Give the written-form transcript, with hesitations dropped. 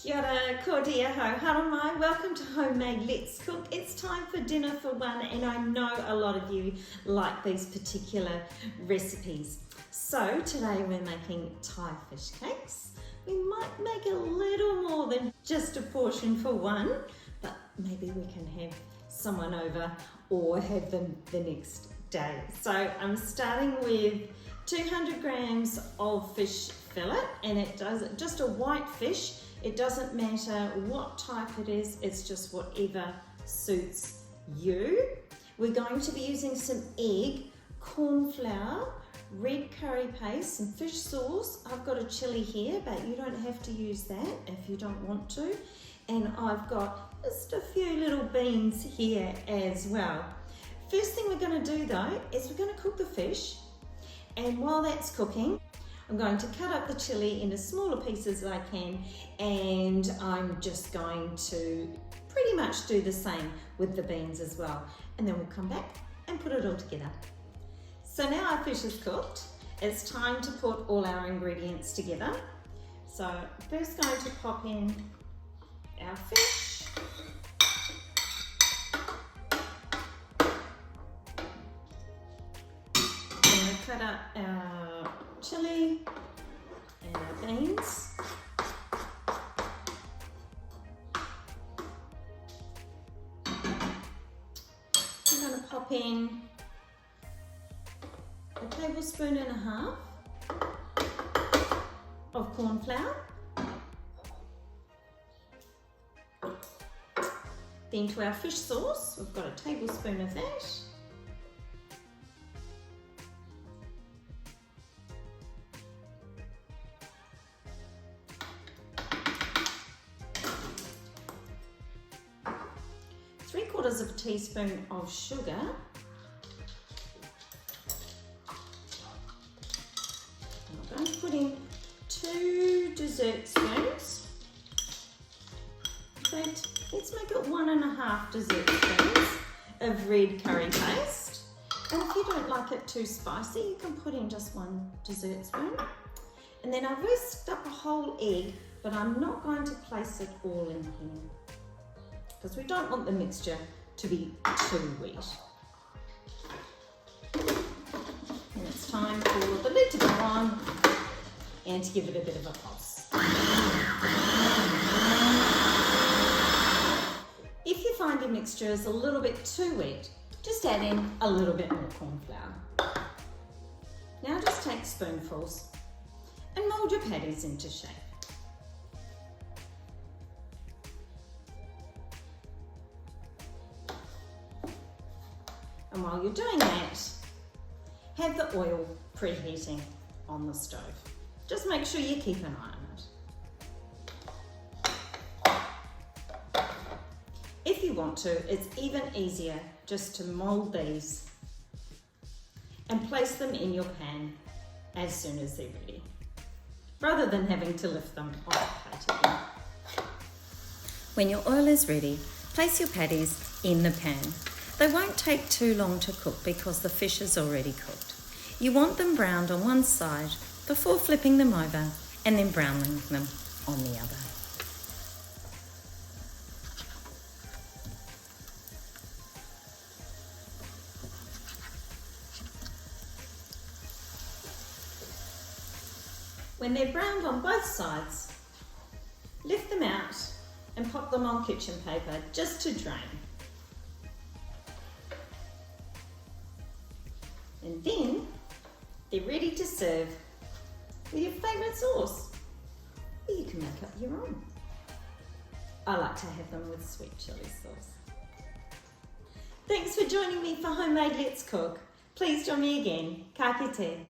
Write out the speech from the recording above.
Kia ora, ko dia ho, haramai. Welcome to Homemade Let's Cook. It's time for dinner for one, and I know a lot of you like these particular recipes. So today we're making Thai fish cakes. We might make a little more than just a portion for one, but maybe we can have someone over or have them the next day. So I'm starting with 200 grams of fish fillet, and it does just a white fish. It doesn't matter what type it is, it's just whatever suits you. We're going to be using some egg, corn flour, red curry paste, some fish sauce. I've got a chili here, but you don't have to use that if you don't want to. And I've got just a few little beans here as well. First thing we're going to do though is we're going to cook the fish, and while that's cooking I'm going to cut up the chili into smaller pieces as I can, and I'm just going to pretty much do the same with the beans as well, and then we'll come back and put it all together. So now our fish is cooked, it's time to put all our ingredients together. So first going to pop in our fish. I'm going to cut up our chili and our beans. I'm going to pop in a tablespoon and a half of corn flour. Then to our fish sauce, we've got a tablespoon of that. Three-quarters of a teaspoon of sugar. I'm going to put in 2 dessert spoons. Let's make it 1.5 dessert spoons of red curry paste. And if you don't like it too spicy, you can put in just 1 dessert spoon. And then I've whisked up a whole egg, but I'm not going to place it all in here, because we don't want the mixture to be too wet. And it's time for the lid to go on and to give it a bit of a pulse. If you find your mixture is a little bit too wet, just add in a little bit more corn flour. Now just take spoonfuls and mould your patties into shape. And while you're doing that, have the oil preheating on the stove. Just make sure you keep an eye on it. If you want to, it's even easier just to mould these and place them in your pan as soon as they're ready, rather than having to lift them off the plate again. When your oil is ready, place your patties in the pan. They won't take too long to cook because the fish is already cooked. You want them browned on one side before flipping them over and then browning them on the other. When they're browned on both sides, lift them out and pop them on kitchen paper just to drain. And then they're ready to serve with your favourite sauce. Or you can make up your own. I like to have them with sweet chilli sauce. Thanks for joining me for Homemade Let's Cook. Please join me again. Ka kite.